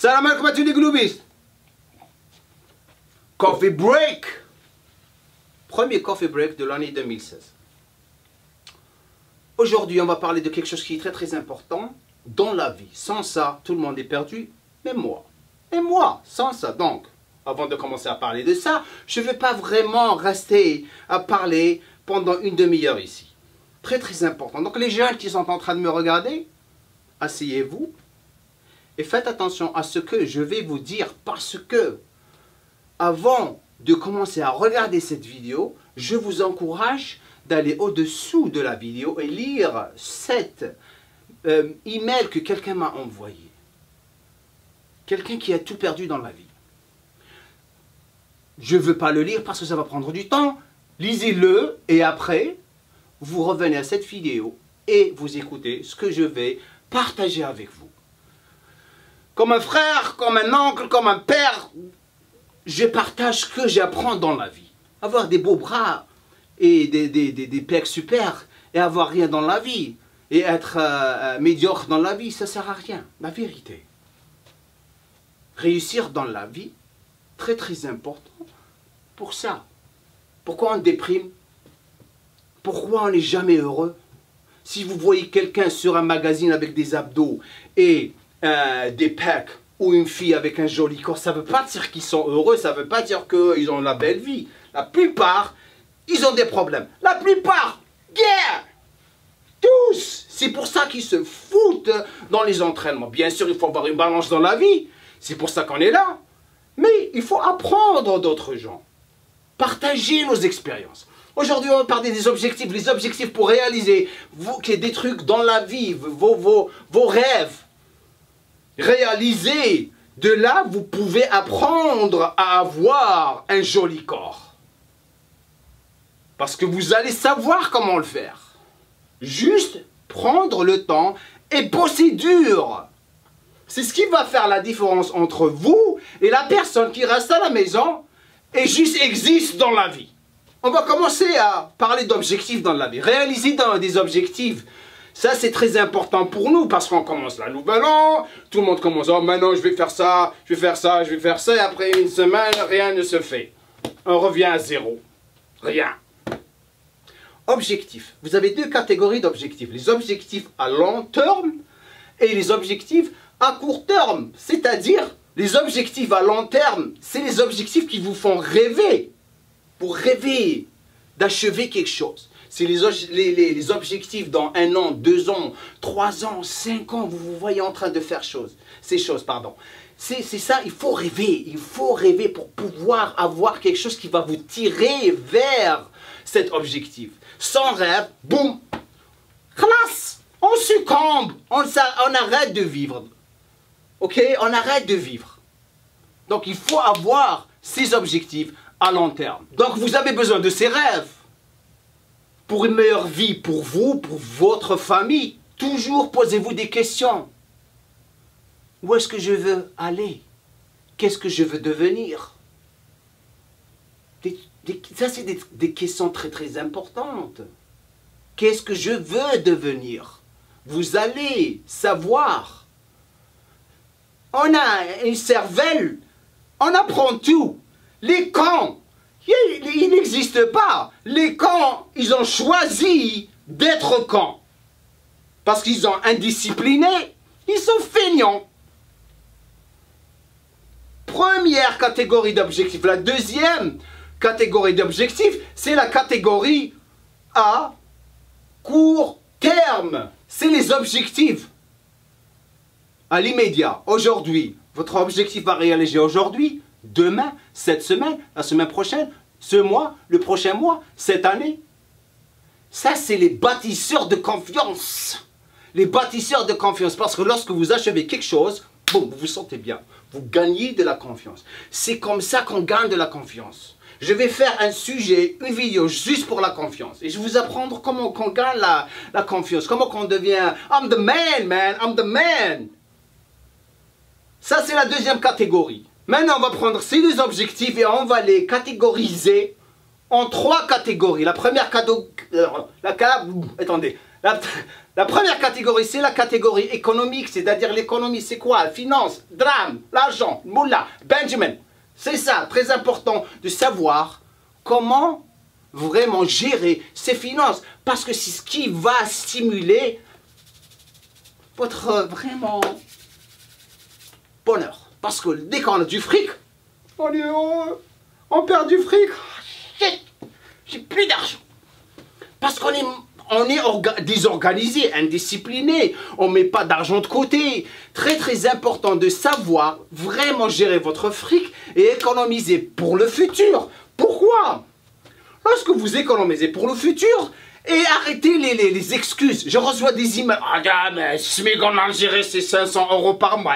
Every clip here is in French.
Salam alaikum à tous les gloubistes. Coffee break. Premier coffee break de l'année 2016. Aujourd'hui, on va parler de quelque chose qui est très très important dans la vie. Sans ça, tout le monde est perdu, même moi. Et moi, sans ça. Donc, avant de commencer à parler de ça, je ne vais pas vraiment rester à parler pendant une demi-heure ici. Très très important. Donc les jeunes qui sont en train de me regarder, asseyez-vous et faites attention à ce que je vais vous dire, parce que avant de commencer à regarder cette vidéo, je vous encourage d'aller au-dessous de la vidéo et lire cet email que quelqu'un m'a envoyé. Quelqu'un qui a tout perdu dans la vie. Je ne veux pas le lire parce que ça va prendre du temps. Lisez-le et après, vous revenez à cette vidéo et vous écoutez ce que je vais partager avec vous. Comme un frère, comme un oncle, comme un père, je partage ce que j'apprends dans la vie. Avoir des beaux bras et des pecs super et avoir rien dans la vie et être médiocre dans la vie, ça ne sert à rien. La vérité. Réussir dans la vie, très très important pour ça. Pourquoi on déprime? Pourquoi on n'est jamais heureux? Si vous voyez quelqu'un sur un magazine avec des abdos et des pecs, ou une fille avec un joli corps, ça ne veut pas dire qu'ils sont heureux, ça ne veut pas dire qu'ils ont la belle vie. La plupart, ils ont des problèmes. La plupart, yeah, tous. C'est pour ça qu'ils se foutent dans les entraînements. Bien sûr, il faut avoir une balance dans la vie. C'est pour ça qu'on est là. Mais il faut apprendre d'autres gens. Partager nos expériences. Aujourd'hui, on va parler des objectifs. Les objectifs pour réaliser qu'il y ait des trucs dans la vie, vos rêves. Réaliser. De là, vous pouvez apprendre à avoir un joli corps. Parce que vous allez savoir comment le faire. Juste prendre le temps et bosser dur. C'est ce qui va faire la différence entre vous et la personne qui reste à la maison et juste existe dans la vie. On va commencer à parler d'objectifs dans la vie. Réaliser des objectifs. Ça, c'est très important pour nous parce qu'on commence la nouvelle an. Tout le monde commence, oh, maintenant je vais faire ça, je vais faire ça, je vais faire ça. Et après une semaine, rien ne se fait. On revient à zéro. Rien. Objectifs. Vous avez deux catégories d'objectifs. Les objectifs à long terme et les objectifs à court terme. C'est-à-dire, les objectifs à long terme, c'est les objectifs qui vous font rêver. Pour rêver d'achever quelque chose. C'est les objectifs dans 1 an, 2 ans, 3 ans, 5 ans, vous vous voyez en train de faire ces choses. C'est ça, il faut rêver pour pouvoir avoir quelque chose qui va vous tirer vers cet objectif. Sans rêve, boum, classe, on succombe, on arrête de vivre. Ok, on arrête de vivre. Donc il faut avoir ces objectifs à long terme. Donc vous avez besoin de ces rêves. Pour une meilleure vie pour vous, pour votre famille, toujours posez-vous des questions. Où est-ce que je veux aller? Qu'est-ce que je veux devenir? Ça, c'est des questions très très importantes. Qu'est-ce que je veux devenir? Vous allez savoir. On a une cervelle, on apprend tout. Les camps. Il n'existe pas. Les camps, ils ont choisi d'être camps. Parce qu'ils sont indisciplinés, ils sont feignants. Première catégorie d'objectifs. La deuxième catégorie d'objectifs, c'est la catégorie à court terme. C'est les objectifs à l'immédiat. Aujourd'hui, votre objectif va réaliser aujourd'hui, demain, cette semaine, la semaine prochaine, ce mois, le prochain mois, cette année. Ça, c'est les bâtisseurs de confiance. Les bâtisseurs de confiance. Parce que lorsque vous achevez quelque chose, boum, vous vous sentez bien. Vous gagnez de la confiance. C'est comme ça qu'on gagne de la confiance. Je vais faire un sujet, une vidéo juste pour la confiance. Et je vais vous apprendre comment on gagne la confiance. Comment on devient I'm the man, man, I'm the man. Ça, c'est la deuxième catégorie. Maintenant, on va prendre ces deux objectifs et on va les catégoriser en 3 catégories. La première catégorie... La première catégorie, c'est la catégorie économique, c'est-à-dire l'économie, c'est quoi? La finance, drame, l'argent, moula, Benjamin. C'est ça, très important de savoir comment vraiment gérer ses finances. Parce que c'est ce qui va stimuler votre vraiment bonheur. Parce que dès qu'on a du fric, on perd du fric. Shit, j'ai plus d'argent. Parce qu'on est désorganisé, indiscipliné, on ne met pas d'argent de côté. Très très important de savoir vraiment gérer votre fric et économiser pour le futur. Pourquoi? Lorsque vous économisez pour le futur, et arrêtez les excuses. Je reçois des emails. Ah, mais SMIC en Algérie, c'est 500 € par mois.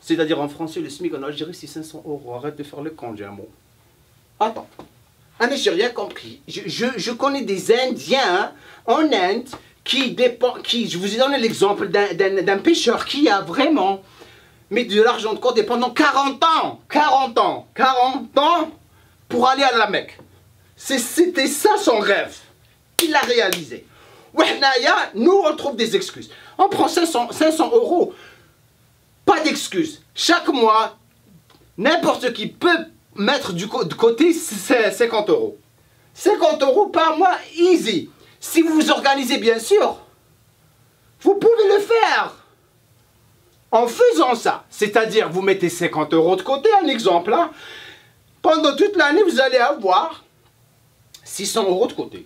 C'est-à-dire en français, le SMIC en Algérie, c'est 500 €. Arrête de faire le con, j'ai un mot. Attends. Ah, mais j'ai rien compris. Je connais des Indiens en Inde je vous ai donné l'exemple d'un pêcheur qui a vraiment mis de l'argent de côté pendant 40 ans. 40 ans pour aller à la Mecque. C'était ça son rêve. Il l'a réalisé. Ouais, nous, on trouve des excuses. On prend 500 €. Pas d'excuses. Chaque mois, n'importe qui peut mettre de côté 50 €. 50 € par mois, easy. Si vous vous organisez, bien sûr, vous pouvez le faire. En faisant ça, c'est-à-dire vous mettez 50 € de côté, un exemple, hein, pendant toute l'année, vous allez avoir 600 € de côté.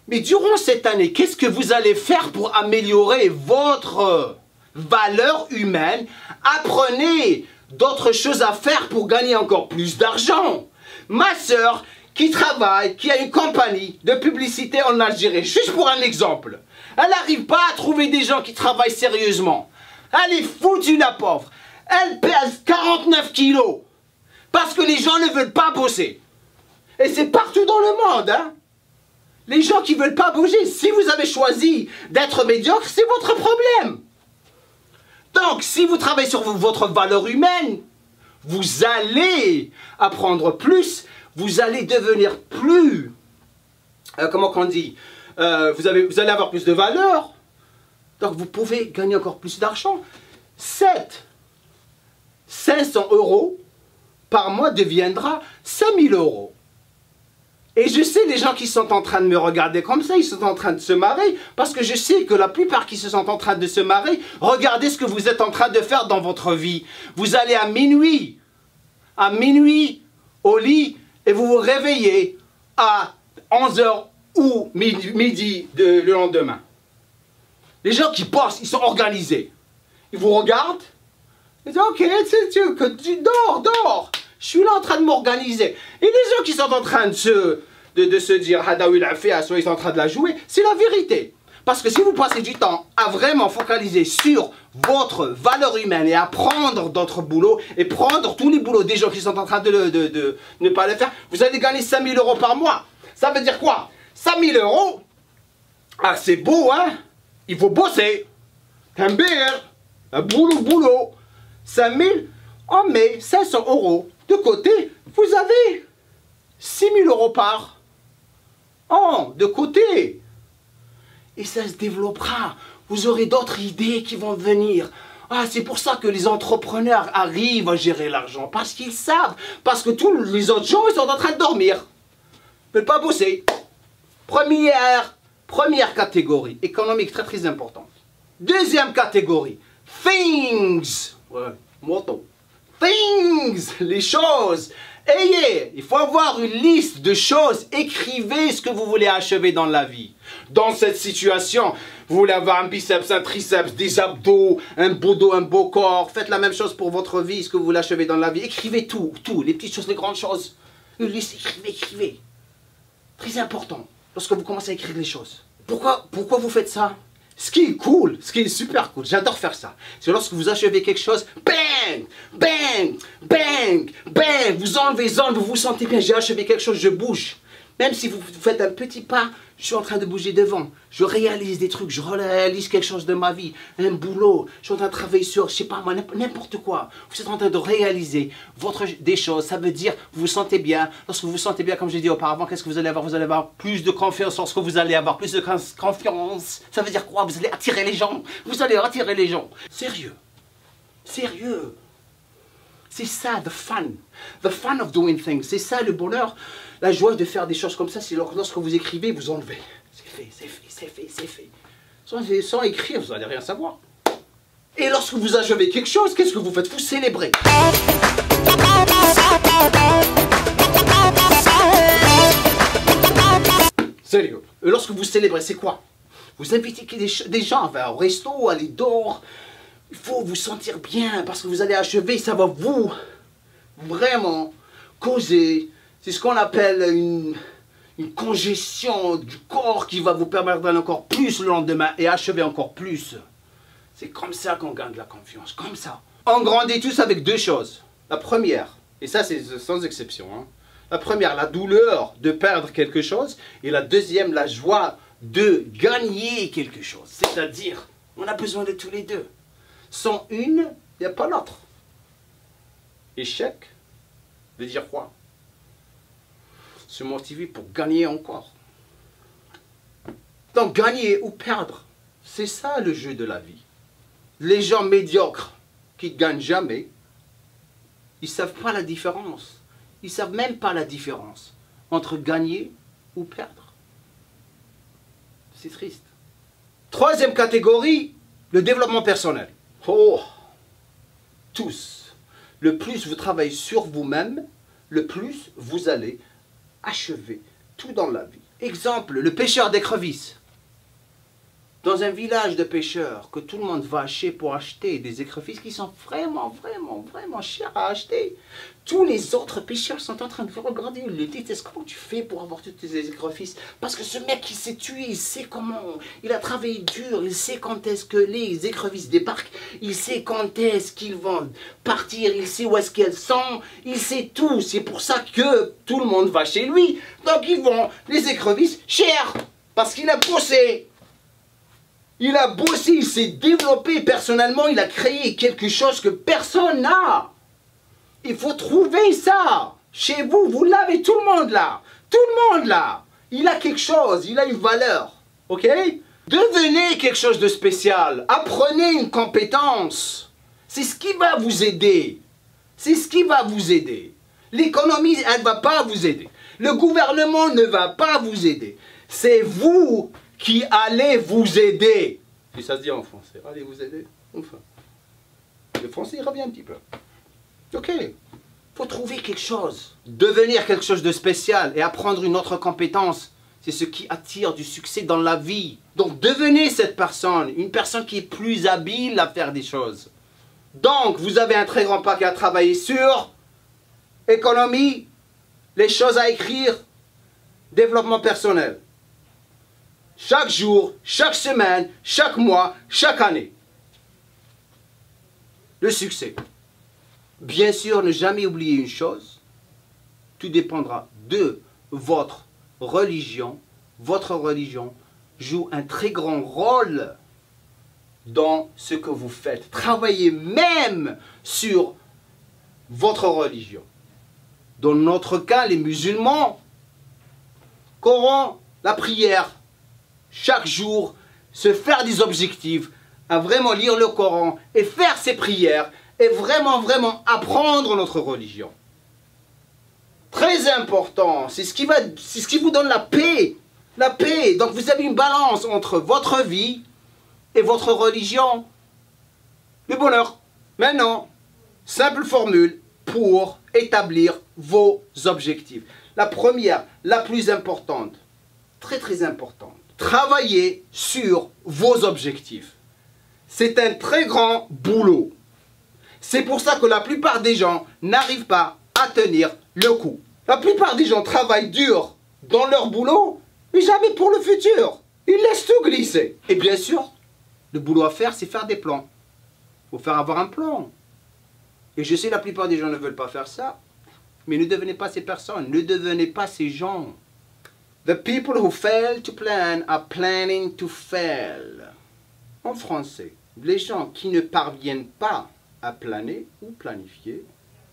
Mais durant cette année, qu'est-ce que vous allez faire pour améliorer votre valeur humaine? Apprenez d'autres choses à faire pour gagner encore plus d'argent. Ma soeur qui travaille, qui a une compagnie de publicité en Algérie, juste pour un exemple, elle n'arrive pas à trouver des gens qui travaillent sérieusement. Elle est foutue, la pauvre. Elle pèse 49 kilos parce que les gens ne veulent pas bosser. Et c'est partout dans le monde, hein. Les gens qui ne veulent pas bouger, si vous avez choisi d'être médiocre, c'est votre problème. Donc, si vous travaillez sur votre valeur humaine, vous allez apprendre plus, vous allez devenir plus, comment on dit, vous allez avoir plus de valeur, donc vous pouvez gagner encore plus d'argent. 500 € par mois deviendra 5000 €. Et je sais, les gens qui sont en train de me regarder comme ça, ils sont en train de se marrer, parce que je sais que la plupart qui se sont en train de se marrer, regardez ce que vous êtes en train de faire dans votre vie. Vous allez à minuit au lit, et vous vous réveillez à 11 h ou midi le lendemain. Les gens qui bossent, ils sont organisés. Ils vous regardent, ils disent, ok, dors. Je suis là en train de m'organiser. Et les gens qui sont en train de se dire, Hadaoui l'a fait, soit ils sont en train de la jouer, c'est la vérité. Parce que si vous passez du temps à vraiment focaliser sur votre valeur humaine et à prendre d'autres boulots, et prendre tous les boulots des gens qui sont en train de ne pas le faire, vous allez gagner 5000 € par mois. Ça veut dire quoi? 5000 €, ah c'est beau, hein? Il faut bosser. Un boulot. 5000, on met 500 € de côté, vous avez 6000 € par an de côté. Et ça se développera. Vous aurez d'autres idées qui vont venir. Ah, c'est pour ça que les entrepreneurs arrivent à gérer l'argent. Parce qu'ils savent. Parce que tous les autres gens, ils sont en train de dormir. Ils ne veulent pas bosser. Première catégorie. Économique, très très importante. Deuxième catégorie. Things. Ouais, moto. Things. Les choses. Il faut avoir une liste de choses. Écrivez ce que vous voulez achever dans la vie. Dans cette situation, vous voulez avoir un biceps, un triceps, des abdos, un beau dos, un beau corps. Faites la même chose pour votre vie, ce que vous voulez achever dans la vie. Écrivez tout, les petites choses, les grandes choses. Une liste, écrivez. Très important, lorsque vous commencez à écrire les choses. Pourquoi vous faites ça? Ce qui est cool, ce qui est super cool, j'adore faire ça. C'est lorsque vous achevez quelque chose, bang, bang, bang, bang, vous enlevez, vous vous sentez bien, j'ai achevé quelque chose, je bouge. Même si vous faites un petit pas, je suis en train de bouger devant. Je réalise des trucs, je réalise quelque chose de ma vie, un boulot. Je suis en train de travailler sur, je sais pas moi, n'importe quoi. Vous êtes en train de réaliser des choses. Ça veut dire, vous vous sentez bien. Lorsque vous vous sentez bien, comme j'ai dit auparavant, qu'est-ce que vous allez avoir? Vous allez avoir plus de confiance. Lorsque vous allez avoir plus de confiance, ça veut dire quoi? Vous allez attirer les gens. Vous allez attirer les gens. Sérieux. Sérieux. C'est ça, the fun. The fun of doing things. C'est ça le bonheur. La joie de faire des choses comme ça, c'est lorsque vous écrivez, vous enlevez. C'est fait, c'est fait, c'est fait, c'est fait. Sans écrire, vous n'allez rien savoir. Et lorsque vous achevez quelque chose, qu'est-ce que vous faites? Vous célébrez. Sérieux. Et lorsque vous célébrez, c'est quoi? Vous invitez des gens au resto, aller dehors. Il faut vous sentir bien parce que vous allez achever, ça va vous vraiment causer. C'est ce qu'on appelle une congestion du corps qui va vous permettre d'aller encore plus le lendemain et achever encore plus. C'est comme ça qu'on gagne de la confiance, comme ça. On grandit tous avec deux choses. La première, et ça c'est sans exception, hein. La première, la douleur de perdre quelque chose. Et la deuxième, la joie de gagner quelque chose. C'est-à-dire, on a besoin de tous les deux. Sans une, il n'y a pas l'autre. Échec veut dire quoi? Se motiver pour gagner encore. Donc gagner ou perdre, c'est ça le jeu de la vie. Les gens médiocres qui ne gagnent jamais, ils ne savent pas la différence. Ils ne savent même pas la différence entre gagner ou perdre. C'est triste. Troisième catégorie, le développement personnel. Oh, tous. Le plus vous travaillez sur vous-même, le plus vous allez achever tout dans la vie. Exemple, le pêcheur d'écrevisses. Dans un village de pêcheurs, que tout le monde va acheter pour acheter des écrevisses qui sont vraiment chères à acheter. Tous les autres pêcheurs sont en train de vous regarder, ils le disent, comment tu fais pour avoir toutes ces écrevisses? Parce que ce mec qui s'est tué, il sait comment, il a travaillé dur, il sait quand est-ce que les écrevisses débarquent, il sait quand est-ce qu'ils vont partir, il sait où est-ce qu'elles sont, il sait tout. C'est pour ça que tout le monde va chez lui. Donc ils vont les écrevisses chères, parce qu'il a bossé. Il a bossé, il s'est développé personnellement, il a créé quelque chose que personne n'a. Il faut trouver ça. Chez vous, vous l'avez, tout le monde là. Tout le monde là. Il a quelque chose, il a une valeur. Ok? Devenez quelque chose de spécial. Apprenez une compétence. C'est ce qui va vous aider. C'est ce qui va vous aider. L'économie, elle ne va pas vous aider. Le gouvernement ne va pas vous aider. C'est vous qui allez vous aider. Si ça se dit en français, allez vous aider. Enfin, le français il revient un petit peu. Ok, faut trouver quelque chose, devenir quelque chose de spécial et apprendre une autre compétence. C'est ce qui attire du succès dans la vie. Donc devenez cette personne, une personne qui est plus habile à faire des choses. Donc vous avez un très grand paquet à travailler sur économie, les choses à écrire, développement personnel. Chaque jour, chaque semaine, chaque mois, chaque année. Le succès. Bien sûr, ne jamais oublier une chose. Tout dépendra de votre religion. Votre religion joue un très grand rôle dans ce que vous faites. Travaillez même sur votre religion. Dans notre cas, les musulmans, Coran, la prière, chaque jour, se faire des objectifs, à vraiment lire le Coran et faire ses prières et vraiment apprendre notre religion. Très important, c'est ce qui vous donne la paix. La paix. Donc vous avez une balance entre votre vie et votre religion. Le bonheur. Maintenant, simple formule pour établir vos objectifs. La première, la plus importante, très importante. Travaillez sur vos objectifs. C'est un très grand boulot. C'est pour ça que la plupart des gens n'arrivent pas à tenir le coup. La plupart des gens travaillent dur dans leur boulot, mais jamais pour le futur. Ils laissent tout glisser. Et bien sûr, le boulot à faire, c'est faire des plans. Il faut faire avoir un plan. Et je sais la plupart des gens ne veulent pas faire ça, mais ne devenez pas ces personnes, ne devenez pas ces gens. The people who fail to plan are planning to fail. En français, les gens qui ne parviennent pas à planer ou planifier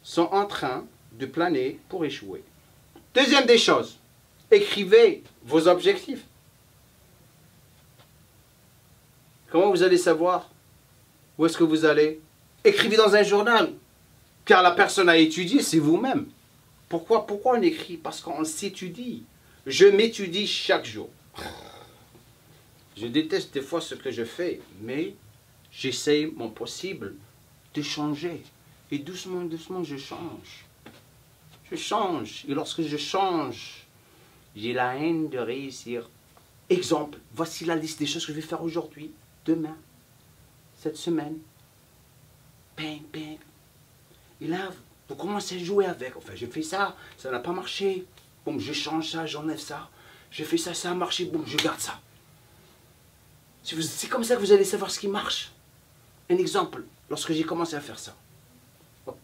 sont en train de planer pour échouer. Deuxième des choses, écrivez vos objectifs. Comment vous allez savoir où est-ce que vous allez? Écrivez dans un journal, car la personne à étudier, c'est vous-même. Pourquoi on écrit? Parce qu'on s'étudie. Je m'étudie chaque jour. Je déteste des fois ce que je fais, mais j'essaie mon possible de changer. Et doucement, doucement, je change. Je change. Et lorsque je change, j'ai la haine de réussir. Exemple, voici la liste des choses que je vais faire aujourd'hui, demain, cette semaine. Bang, bang. Et là, vous commencez à jouer avec. Enfin, j'ai fait ça, ça n'a pas marché. Bon, je change ça, j'enlève ça. J'ai fait ça, ça a marché. Bon, je garde ça. C'est comme ça que vous allez savoir ce qui marche. Un exemple, lorsque j'ai commencé à faire ça.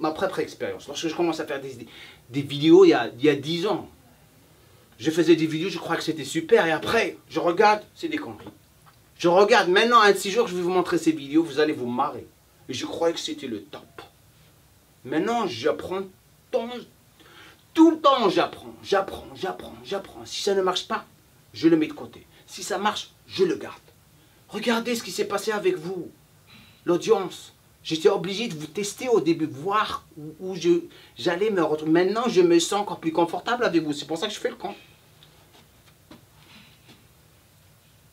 Ma propre expérience. Lorsque je commence à faire des vidéos il y a 10 ans. Je faisais des vidéos, je crois que c'était super. Et après, je regarde, c'est des conneries. Je regarde, maintenant, un de ces jours, je vais vous montrer ces vidéos, vous allez vous marrer. Et je croyais que c'était le top. Maintenant, j'apprends tout le temps, j'apprends. Si ça ne marche pas, je le mets de côté. Si ça marche, je le garde. Regardez ce qui s'est passé avec vous, l'audience. J'étais obligé de vous tester au début, voir où j'allais me retrouver. Maintenant, je me sens encore plus confortable avec vous. C'est pour ça que je fais le camp.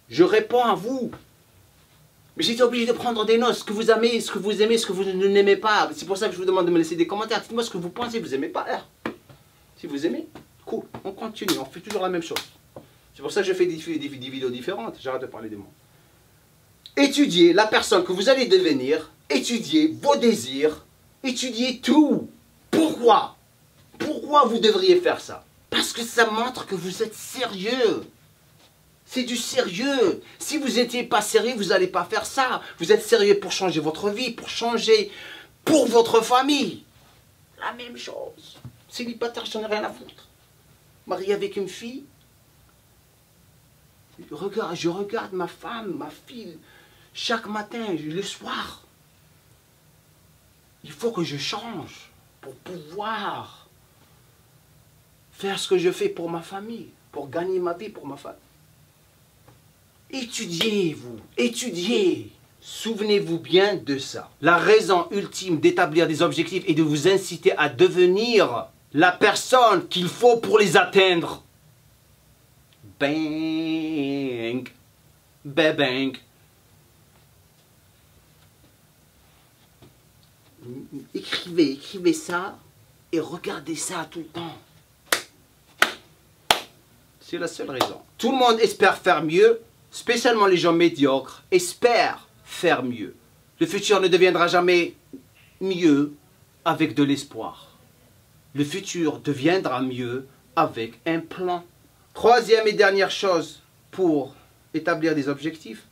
Je réponds à vous. Mais j'étais obligé de prendre des notes, ce que vous aimez, ce que vous aimez, ce que vous n'aimez pas. C'est pour ça que je vous demande de me laisser des commentaires. Dites-moi ce que vous pensez, vous n'aimez pas. Si vous aimez, cool, on continue, on fait toujours la même chose. C'est pour ça que je fais des vidéos différentes, j'arrête de parler de moi. Étudiez la personne que vous allez devenir, étudiez vos désirs, étudiez tout. Pourquoi? Pourquoi vous devriez faire ça? Parce que ça montre que vous êtes sérieux. C'est du sérieux. Si vous n'étiez pas sérieux, vous n'allez pas faire ça. Vous êtes sérieux pour changer votre vie, pour changer pour votre famille. La même chose. Célibataire, j'en ai rien à foutre. Marié avec une fille. Je regarde ma femme, ma fille, chaque matin, le soir. Il faut que je change pour pouvoir faire ce que je fais pour ma famille, pour gagner ma vie pour ma famille. Étudiez, vous, étudiez. Souvenez-vous bien de ça. La raison ultime d'établir des objectifs est de vous inciter à devenir la personne qu'il faut pour les atteindre. Bang. Bang, bang. Écrivez ça et regardez ça tout le temps. C'est la seule raison. Tout le monde espère faire mieux, spécialement les gens médiocres espèrent faire mieux. Le futur ne deviendra jamais mieux avec de l'espoir. Le futur deviendra mieux avec un plan. Troisième et dernière chose pour établir des objectifs,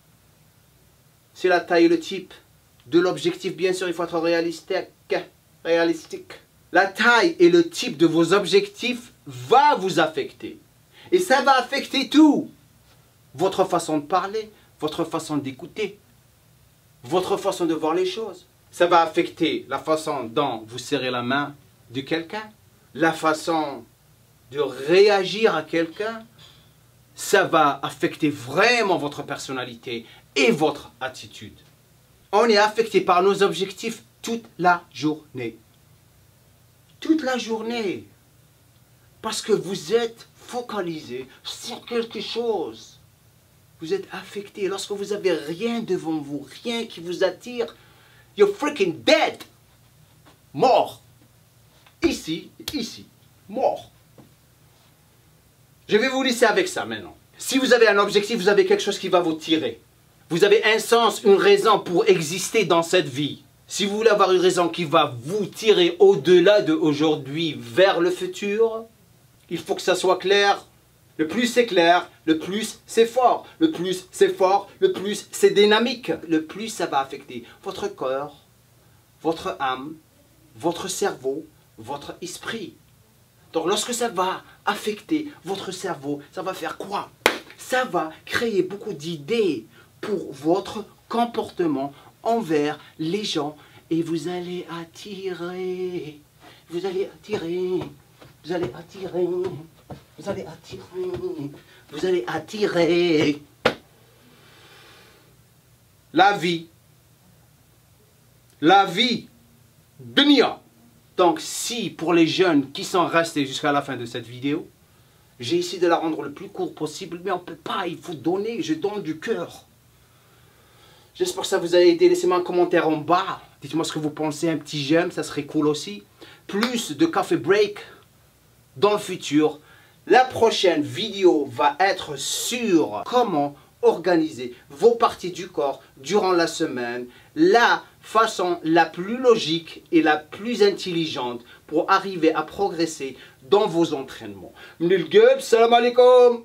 c'est la taille et le type de l'objectif. Bien sûr, il faut être réalistique. La taille et le type de vos objectifs va vous affecter. Et ça va affecter tout. Votre façon de parler, votre façon d'écouter, votre façon de voir les choses. Ça va affecter la façon dont vous serrez la main de quelqu'un, la façon de réagir à quelqu'un. Ça va affecter vraiment votre personnalité et votre attitude. On est affecté par nos objectifs toute la journée. Toute la journée. Parce que vous êtes focalisé sur quelque chose. Vous êtes affecté. Lorsque vous n'avez rien devant vous, rien qui vous attire, you're freaking dead. Mort. Ici, mort. Je vais vous laisser avec ça maintenant. Si vous avez un objectif, vous avez quelque chose qui va vous tirer. Vous avez un sens, une raison pour exister dans cette vie. Si vous voulez avoir une raison qui va vous tirer au-delà de aujourd'hui vers le futur, il faut que ça soit clair. Le plus c'est clair, le plus c'est fort. Le plus c'est fort, le plus c'est dynamique. Le plus ça va affecter votre corps, votre âme, votre cerveau, votre esprit. Donc lorsque ça va affecter votre cerveau, ça va faire quoi? Ça va créer beaucoup d'idées pour votre comportement envers les gens et vous allez attirer, vous allez attirer, vous allez attirer, vous allez attirer, vous allez attirer la vie, dunya. Donc si pour les jeunes qui sont restés jusqu'à la fin de cette vidéo, j'ai essayé de la rendre le plus court possible, mais on ne peut pas, il faut donner, je donne du cœur. J'espère que ça vous a aidé, laissez-moi un commentaire en bas, dites-moi ce que vous pensez, un petit j'aime, ça serait cool aussi. Plus de café break dans le futur. La prochaine vidéo va être sur comment organiser vos parties du corps durant la semaine, la façon la plus logique et la plus intelligente pour arriver à progresser dans vos entraînements. Salam alaikum.